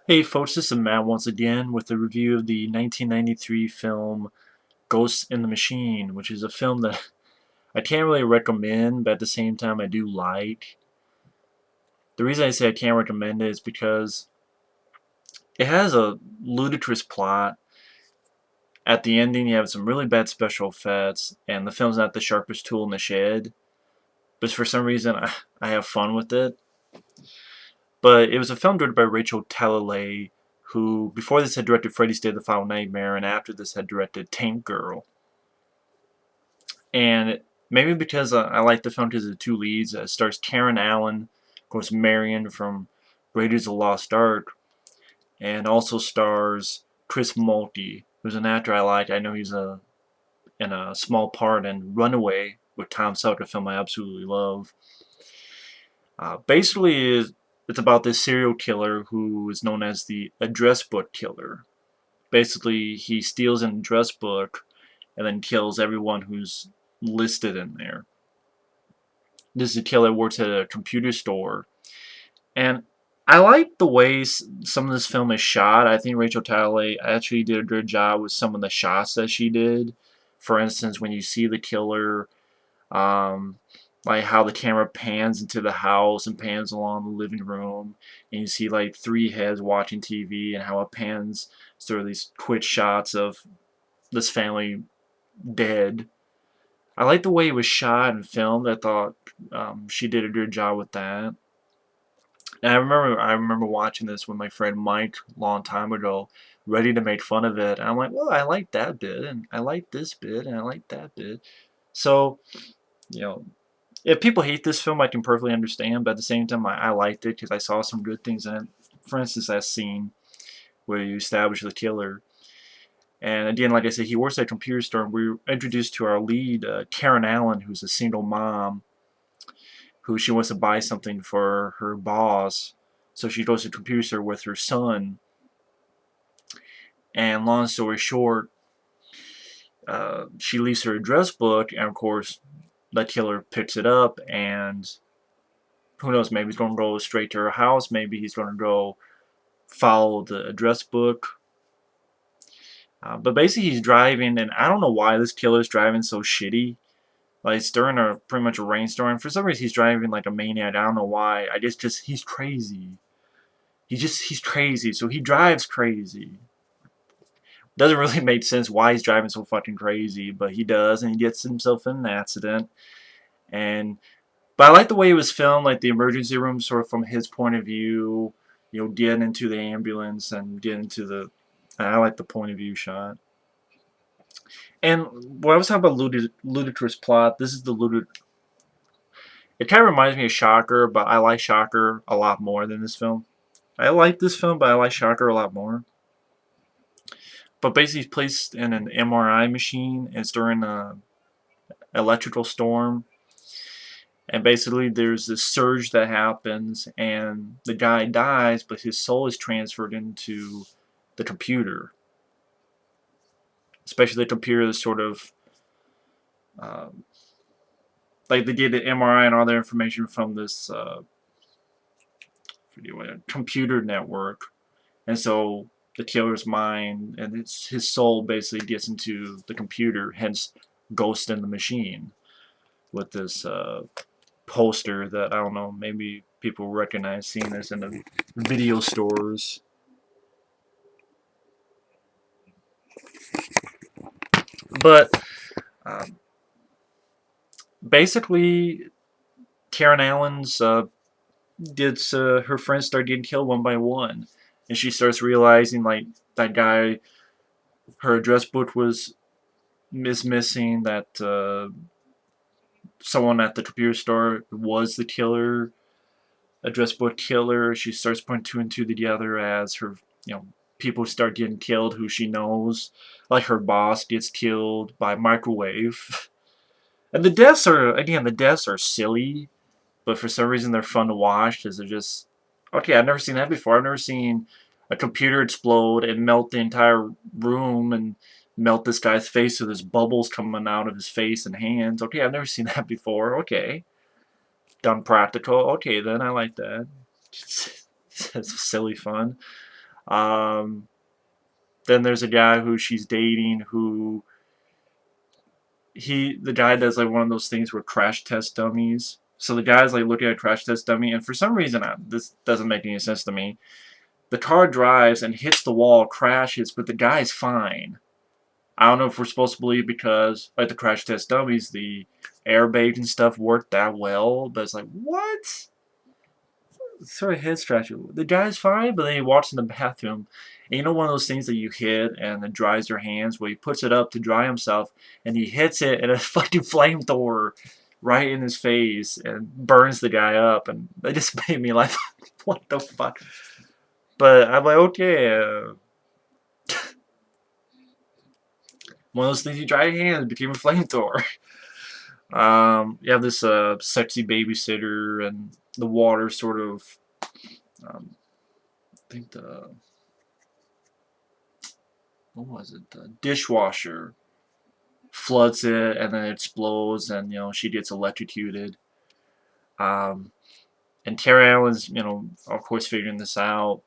Hey folks, this is Matt once again with a review of the 1993 film Ghost in the Machine, which is a film that I can't really recommend, but at the same time I do like. The reason I say I can't recommend it is because it has a ludicrous plot. At the ending you have some really bad special effects, and the film's not the sharpest tool in the shed, but for some reason I have fun with it. But it was a film directed by Rachel Talalay, who before this had directed Freddy's Day the Final Nightmare, and after this had directed Tank Girl. And maybe because I like the film because of the two leads. It stars Karen Allen, of course Marion from Raiders of the Lost Ark, and also stars Chris Mulkey, who's an actor I like. I know he's in a small part in Runaway with Tom Selleck, a film I absolutely love. Basically, it's about this serial killer who is known as the address book killer. Basically, he steals an address book and then kills everyone who's listed in there. This is a killer works at a computer store, and I like the way some of this film is shot. I think Rachel Talalay actually did a good job with some of the shots that she did. For instance, when you see the killer, um, like how the camera pans into the house and pans along the living room, and you see like three heads watching TV, and how it pans through these quick shots of this family dead. I like the way it was shot and filmed. I thought she did a good job with that. And I remember watching this with my friend Mike a long time ago, ready to make fun of it. And I'm like, well, I like that bit, and I like this bit, and I like that bit. So, you know, if people hate this film, I can perfectly understand. But at the same time, I liked it because I saw some good things in it. For instance, that scene where you establish the killer. And again, like I said, he works at a computer store, and we're introduced to our lead, Karen Allen, who's a single mom who she wants to buy something for her boss. So she goes to the computer store with her son. And long story short, she leaves her address book, and of course, the killer picks it up, and who knows, maybe he's going to go straight to her house, maybe he's going to go follow the address book. But basically, he's driving, and I don't know why this killer's driving so shitty. Like, it's during a pretty much a rainstorm. For some reason, he's driving like a maniac. I don't know why. I guess just he's crazy. He's crazy, so he drives crazy. Doesn't really make sense why he's driving so fucking crazy, but he does, and he gets himself in an accident. And but I like the way it was filmed, like the emergency room, sort of from his point of view. Getting into the ambulance and getting into the. I like the point of view shot. And when I was talking about ludicrous plot, this is the ludicrous. It kind of reminds me of Shocker, but I like Shocker a lot more than this film. I like this film, but I like Shocker a lot more. But basically, he's placed in an MRI machine. It's during a electrical storm, and basically there's this surge that happens, and the guy dies, but his soul is transferred into the computer. Especially the computer that's sort of um, like they get the MRI and all their information from this computer network, and so the killer's mind and his soul basically gets into the computer. Hence, Ghost in the Machine with this poster that I don't know, maybe people recognize seeing this in the video stores. But um, basically, Karen Allen's gets her friends start getting killed one by one, and she starts realizing like that guy, her address book is missing. That someone at the computer store was the killer, address book killer. She starts putting two and two together as her, people start getting killed who she knows. Like her boss gets killed by microwave. And the deaths are silly, but for some reason they're fun to watch because they're just okay. I've never seen that before. I've never seen a computer explode and melt the entire room and melt this guy's face so there's bubbles coming out of his face and hands. Okay, I've never seen that before. Okay, done practical. Okay, then I like that. It's silly fun. Um, then there's a guy who she's dating who the guy does like one of those things where crash test dummies. So the guy's like looking at a crash test dummy, and for some reason this doesn't make any sense to me. The car drives and hits the wall, crashes, but the guy's fine. I don't know if we're supposed to believe because, like the crash test dummies, the airbags and stuff worked that well, but it's like, what? Sort of head scratcher. The guy's fine, but then he walks in the bathroom, and you know one of those things that you hit and it dries your hands, where he puts it up to dry himself, and he hits it, and a fucking flamethrower right in his face and burns the guy up, and that just made me laugh. What the fuck? But I'm like, okay, one of those things you dry your hands became a flamethrower. You have this sexy babysitter, and the water sort of, I think what was it? The dishwasher floods it, and then it explodes, and she gets electrocuted. Um, and Terry Allen's, of course, figuring this out.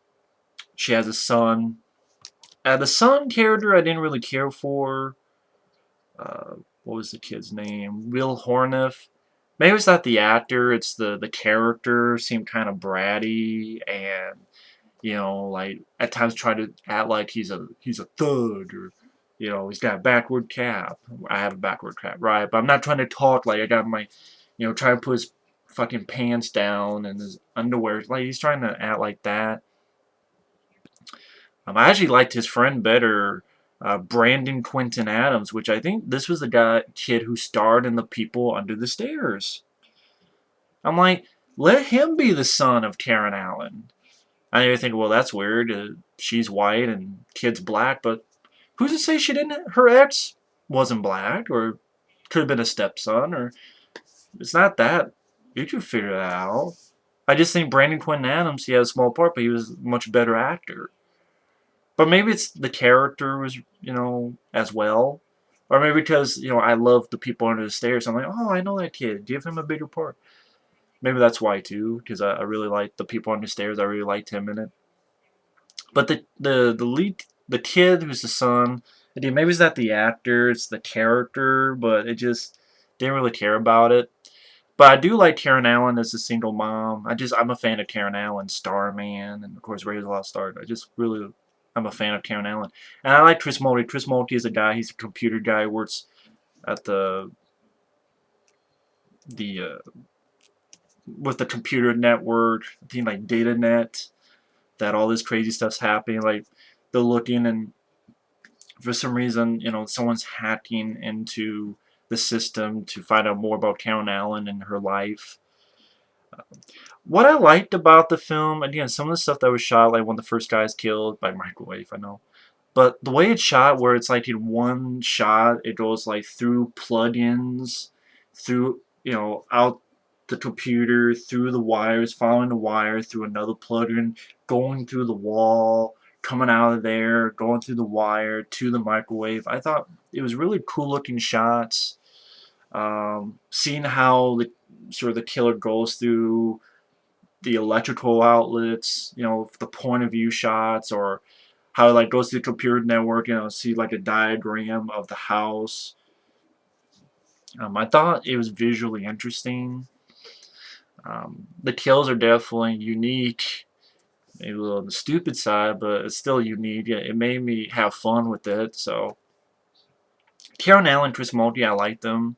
She has a son. The son character I didn't really care for. What was the kid's name? Will Horniff. Maybe it's not the actor, it's the character seemed kind of bratty and like at times try to act like he's a thug or he's got a backward cap. I have a backward cap, right? But I'm not trying to talk like I got my trying to put his fucking pants down and his underwear. Like he's trying to act like that. I actually liked his friend better, Brandon Quinton Adams, which I think this was the kid who starred in The People Under the Stairs. I'm like, let him be the son of Karen Allen. I even think, well, that's weird. She's white and kid's black, but who's to say she didn't? Her ex wasn't black, or could have been a stepson, or it's not that. You can figure that out. I just think Brandon Quinton Adams, he had a small part, but he was a much better actor. But maybe it's the character was, as well. Or maybe because, I love The People Under the Stairs. I'm like, oh, I know that kid. Give him a bigger part. Maybe that's why, too, because I really like The People Under the Stairs. I really liked him in it. But the lead, the kid who's the son, again, maybe it's not the actor, it's the character, but it just didn't really care about it. But I do like Karen Allen as a single mom. I'm a fan of Karen Allen, Starman, and of course Raiders of the Lost Ark. I'm a fan of Karen Allen, and I like Chris Mulkey. Chris Mulkey is a guy. He's a computer guy. Who works at the with the computer network. I think like DataNet. That all this crazy stuff's happening. Like they're looking, and for some reason, someone's hacking into the system to find out more about Karen Allen and her life. What I liked about the film, again, some of the stuff that was shot, like when the first guy's killed by microwave, I know. But the way it's shot, where it's like in one shot, it goes like through plugins, through, out the computer, through the wires, following the wire, through another plugin, going through the wall, coming out of there, going through the wire to the microwave. I thought it was really cool looking shots. Seeing how the killer goes through the electrical outlets, the point of view shots, or how it like goes to the computer network, see like a diagram of the house. I thought it was visually interesting. The kills are definitely unique, maybe a little on the stupid side, but it's still unique. It made me have fun with it. So Karen Allen, Chris Mulkey, I like them.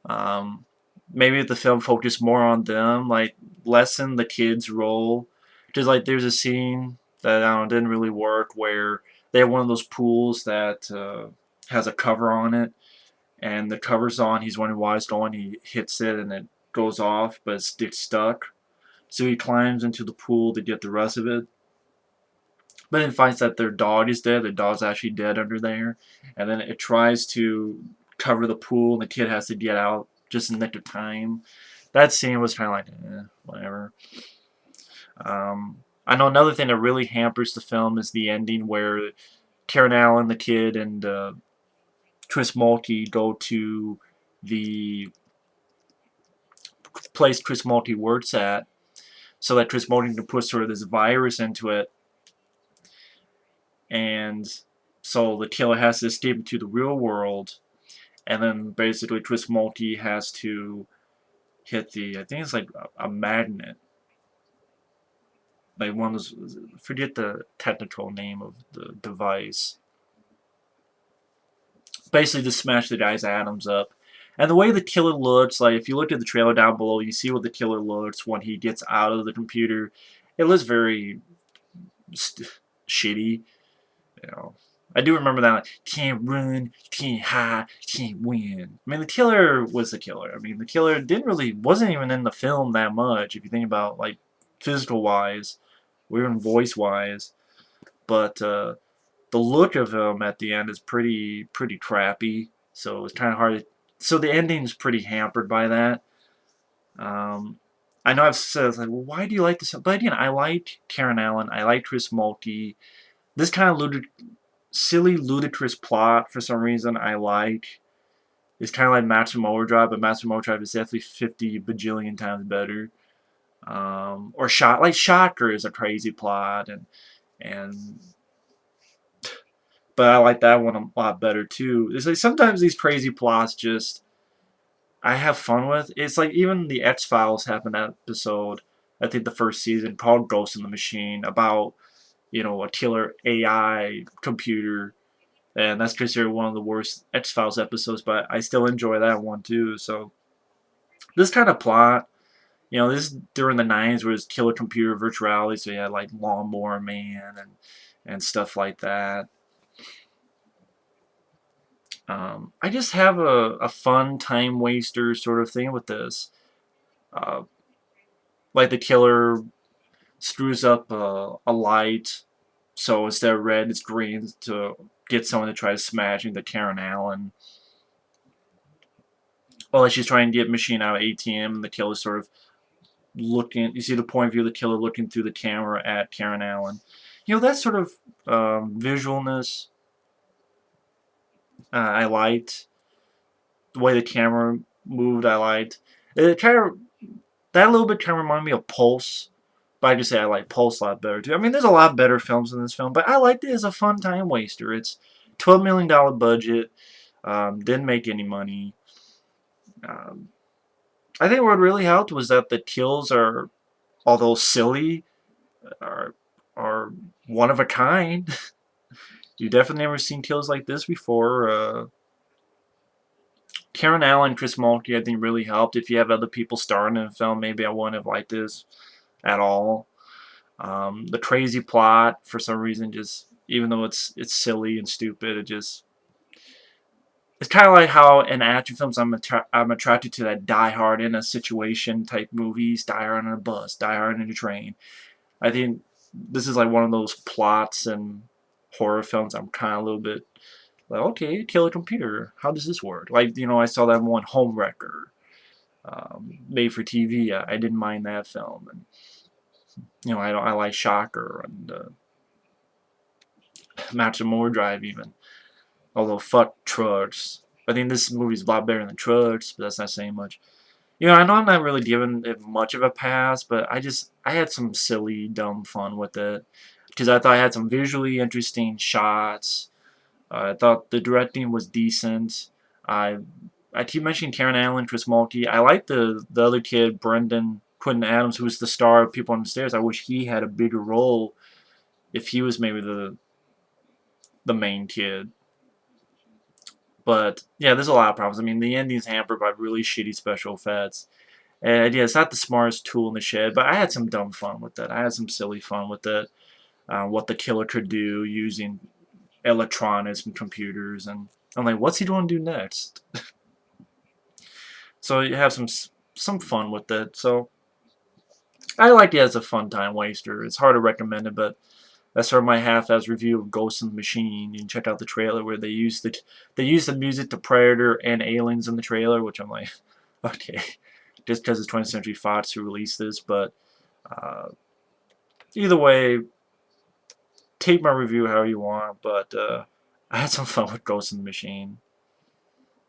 Um, Maybe if the film focused more on them, like lessen the kids' role. Because like there's a scene that I don't know, didn't really work where they have one of those pools that has a cover on it, and the cover's on. He's wondering why it's going. He hits it and it goes off, but it's stuck. So he climbs into the pool to get the rest of it, but then finds that their dog is dead. The dog's actually dead under there, and then it tries to cover the pool, and the kid has to get out just in the nick of time. That scene was kind of like, whatever. I know another thing that really hampers the film is the ending where Karen Allen, the kid, and Chris Mulkey go to the place Chris Mulkey works at, so that Chris Mulkey can put sort of this virus into it. and so the killer has to escape into the real world, and then basically Chris Mulkey has to hit the, I think it's like a magnet, like one of those, forget the technical name of the device. Basically, just smash the guy's atoms up. And the way the killer looks, like if you look at the trailer down below, you see what the killer looks when he gets out of the computer. It looks very shitty. You know, I do remember that. Like, can't run, can't hide, can't win. I mean, the killer was the killer. I mean, the killer wasn't even in the film that much. If you think about like physical wise, or even voice wise, but the look of him at the end is pretty crappy. So it's kind of hard. So the ending's pretty hampered by that. Um, I know I've said like, well, why do you like this? But again, I like Karen Allen. I like Chris Mulkey. This kind of silly, ludicrous plot for some reason I like. It's kind of like Maximum Overdrive, but Maximum Overdrive is definitely 50 bajillion times better. Or Shocker is a crazy plot, and but I like that one a lot better too. It's like sometimes these crazy plots just I have fun with. It's like even the X-Files have an episode, I think the first season, called Ghost in the Machine, about, a killer AI computer, and that's considered one of the worst X-Files episodes, but I still enjoy that one too. So this kind of plot, this is during the 90s where it's killer computer virtuality, so you had like Lawnmower Man and stuff like that. I just have a fun time waster sort of thing with this. Uh, like the killer screws up a light, so instead of red, it's green to get someone to try to smash into Karen Allen. Well, she's trying to get Machine out of ATM, and the killer's sort of looking. You see the point of view of the killer looking through the camera at Karen Allen. That sort of visualness I liked. The way the camera moved, I liked. It kind of that little bit kind of reminded me of Pulse, but I just say I like Pulse a lot better too. I mean, there's a lot better films in this film, but I liked it as a fun time waster. It's $12 million budget, didn't make any money. Um, I think what really helped was that the kills are, although silly, are are one of a kind. You definitely never seen kills like this before. Karen Allen, Chris Mulkey, I think really helped. If you have other people starring in a film, maybe I wouldn't have liked this at all. The crazy plot, for some reason, just even though it's silly and stupid, it's kind of like how in action films I'm attracted to that Die Hard in a situation type movies, Die Hard on a bus, Die Hard in a train. I think this is like one of those plots and horror films. I'm kind of a little bit like, okay, kill a computer. How does this work? Like, I saw that one Homewrecker, made for TV. I didn't mind that film, and I like Shocker and Maximum Overdrive even. Although fuck trucks, I think this movie's a lot better than trucks, but that's not saying much. I know I'm not really giving it much of a pass, but I had some silly, dumb fun with it because I thought I had some visually interesting shots. I thought the directing was decent. I I keep mentioning Karen Allen, Chris Mulkey. I like the other kid, Brendan Quentin Adams, who was the star of People on the Stairs. I wish he had a bigger role if he was maybe the main kid. But yeah, there's a lot of problems. I mean, the ending's hampered by really shitty special effects. And yeah, it's not the smartest tool in the shed, but I had some dumb fun with it. I had some silly fun with it. What the killer could do using electronics and computers, and I'm like, what's he going to do next? So you have some fun with it. So I like it as a fun time waster. It's hard to recommend it, but that's sort of my half-ass review of Ghost in the Machine. You can check out the trailer where they use the music to Predator and Aliens in the trailer, which I'm like, okay, just because it's 20th Century Fox who released this, but uh, either way, take my review however you want. But I had some fun with Ghost in the Machine.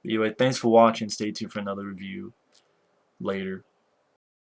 Anyway, thanks for watching. Stay tuned for another review later.